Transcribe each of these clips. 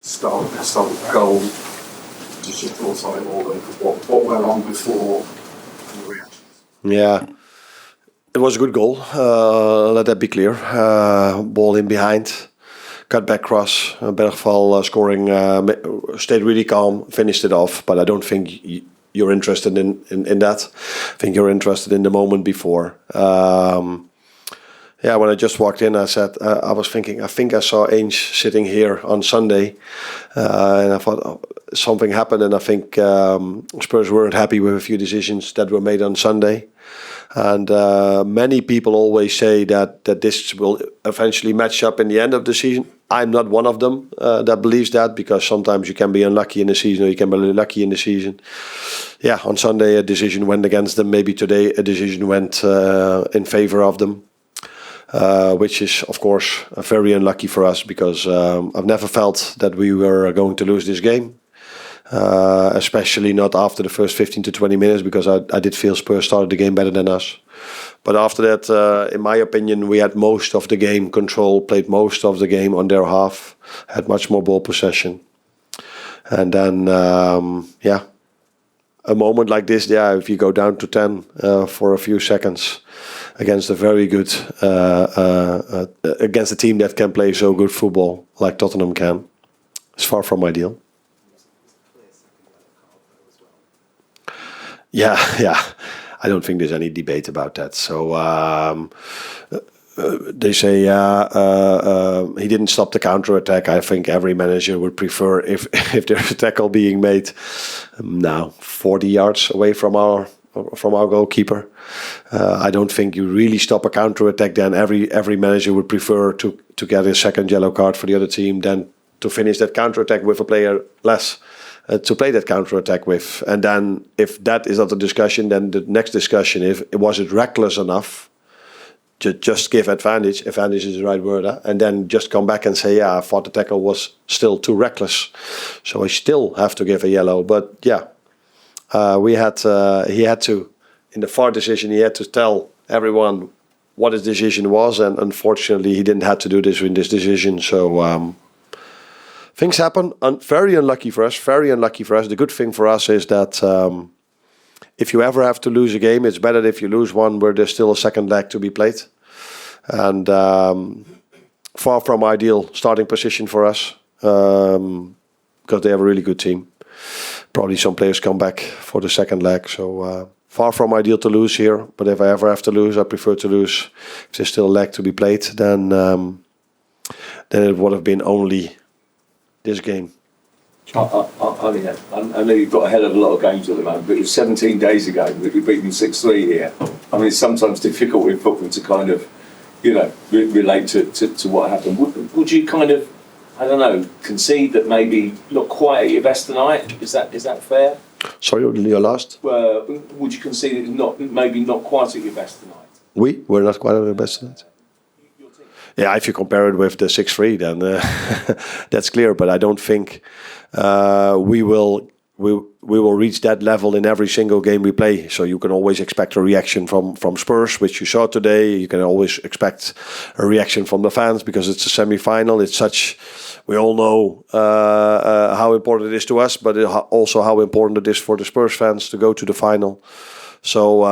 start the goal. Just your thoughts on it all. What went on before the reactions? Yeah, it was a good goal. Let that be clear. Ball in behind, cut back cross. Bergval scoring, stayed really calm, finished it off. But I don't think you're interested in that. I think you're interested in the moment before. When I just walked in, I said, I was thinking, I think I saw Ainge sitting here on Sunday. And I thought something happened. And I think Spurs weren't happy with a few decisions that were made on Sunday. And many people always say that this will eventually match up in the end of the season. I'm not one of them that believes that, because sometimes you can be unlucky in the season or you can be lucky in the season. Yeah, on Sunday a decision went against them. Maybe today a decision went in favor of them. Which is, of course, very unlucky for us, because I've never felt that we were going to lose this game. Especially not after the first 15 to 20 minutes, because I did feel Spurs started the game better than us. But after that, in my opinion, we had most of the game control, played most of the game on their half, had much more ball possession. And then, a moment like this, if you go down to 10 for a few seconds against a very good, against a team that can play so good football like Tottenham can, it's far from ideal. Yeah. I don't think there's any debate about that. So they say he didn't stop the counter-attack. I think every manager would prefer if there's a tackle being made now 40 yards away from our goalkeeper. I don't think you really stop a counter-attack. Then every manager would prefer to get a second yellow card for the other team than to finish that counter-attack with a player less. To play that counter-attack with. And then if that is not the discussion, then the next discussion is, was it reckless enough to just give advantage is the right word, and then just come back and say, I thought the tackle was still too reckless. So I still have to give a yellow. But he had to, in the VAR decision, he had to tell everyone what his decision was, and unfortunately he didn't have to do this in this decision. So things happen. Very unlucky for us. The good thing for us is that if you ever have to lose a game, it's better if you lose one where there's still a second leg to be played. And far from ideal starting position for us, because they have a really good team. Probably some players come back for the second leg. So far from ideal to lose here. But if I ever have to lose, I prefer to lose. If there's still a leg to be played, then it would have been only this game. I know you've got a hell of a lot of games at the moment, but it was 17 days ago that we beat them 6-3 here. I mean, it's sometimes difficult in football to kind of, relate to what happened. Would you kind of, concede that maybe not quite at your best tonight? Is that fair? Sorry, your last? Would you concede it maybe not quite at your best tonight? We're not quite at our best tonight. Yeah, if you compare it with the 6-3, then that's clear. But I don't think we will reach that level in every single game we play. So you can always expect a reaction from Spurs, which you saw today. You can always expect a reaction from the fans because it's a semi-final. It's such, we all know how important it is to us, but also how important it is for the Spurs fans to go to the final. So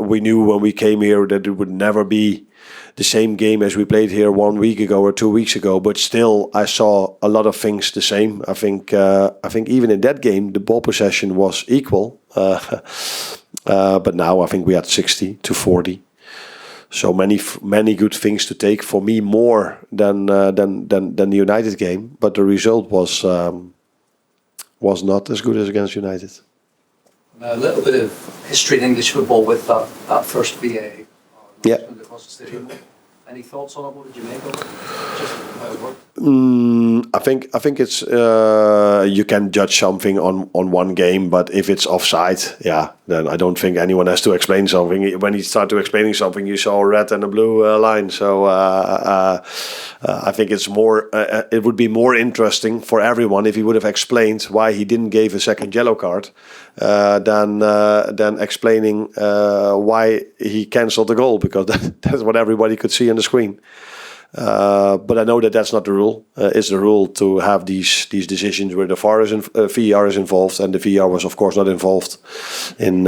we knew when we came here that it would never be the same game as we played here 1 week ago or 2 weeks ago, but still I saw a lot of things the same. I think even in that game the ball possession was equal, but now I think we had 60-40. So many good things to take for me, more than the United game, but the result was not as good as against United. A little bit of history in English football with that first VA. Yeah. Any thoughts on it? What did you make of it? Just how it worked? I think it's you can judge something on one game, but if it's offside, then I don't think anyone has to explain something. When you start to explaining something, you saw a red and a blue line. So I think it's more. It would be more interesting for everyone if he would have explained why he didn't give a second yellow card, than explaining why he cancelled the goal, because that's what everybody could see on the screen. But I know that that's not the rule. It's the rule to have these decisions where the VAR is involved, and the VAR was of course not involved in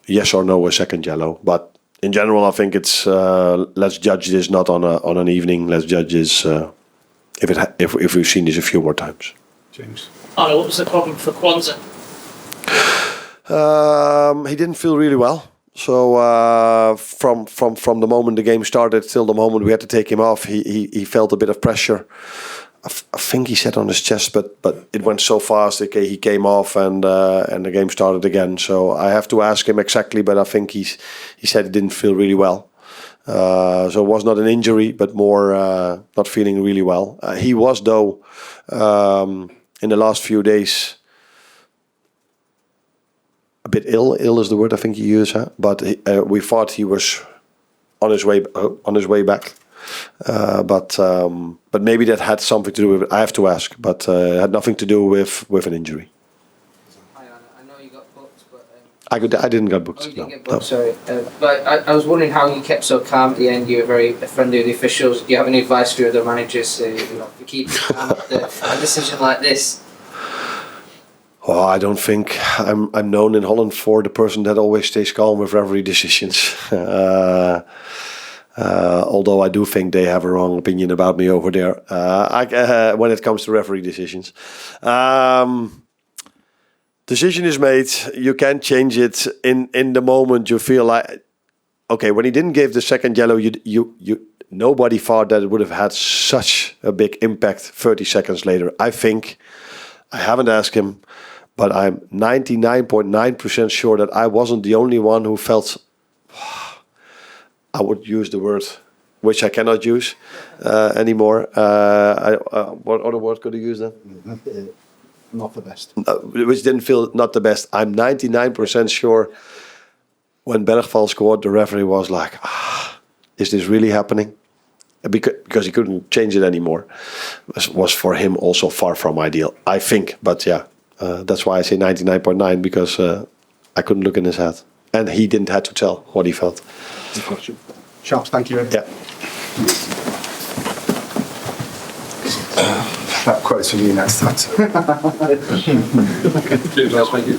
yes or no a second yellow. But in general, I think it's let's judge this not on an evening. Let's judge this if we've seen this a few more times. James. Arne, what was the problem for Kwanzaa? He didn't feel really well. So from the moment the game started till the moment we had to take him off, he felt a bit of pressure. I think he sat on his chest, but it went so fast. Okay, he came off and the game started again. So I have to ask him exactly, but I think he said he didn't feel really well. So it was not an injury, but more not feeling really well. He was though in the last few days. A bit ill. Ill is the word I think you use, huh? But we thought he was on his way back. But maybe that had something to do with it. I have to ask, but it had nothing to do with an injury. Hi, Arne. I know you got booked, but I didn't get booked. oh, you didn't get booked. Sorry, but I was wondering how you kept so calm at the end. You were very friendly with the officials. Do you have any advice for the managers to keep calm after a decision like this? Oh, I don't think I'm known in Holland for the person that always stays calm with referee decisions. Although I do think they have a wrong opinion about me over there when it comes to referee decisions. Decision is made. You can't change it in the moment. You feel like, okay, when he didn't give the second yellow, you nobody thought that it would have had such a big impact 30 seconds later. I think, I haven't asked him, but I'm 99.9% sure that I wasn't the only one who felt, I would use the word, which I cannot use anymore. What other word could I use then? Not the best. Which didn't feel not the best. I'm 99% sure when Bergval scored, the referee was like, is this really happening? Because he couldn't change it anymore. Was for him also far from ideal, I think. But yeah, that's why I say 99.9, because I couldn't look in his head. And he didn't have to tell what he felt. Sharps, thank you. Yeah. That quote's from you next time. Cheers, thank you.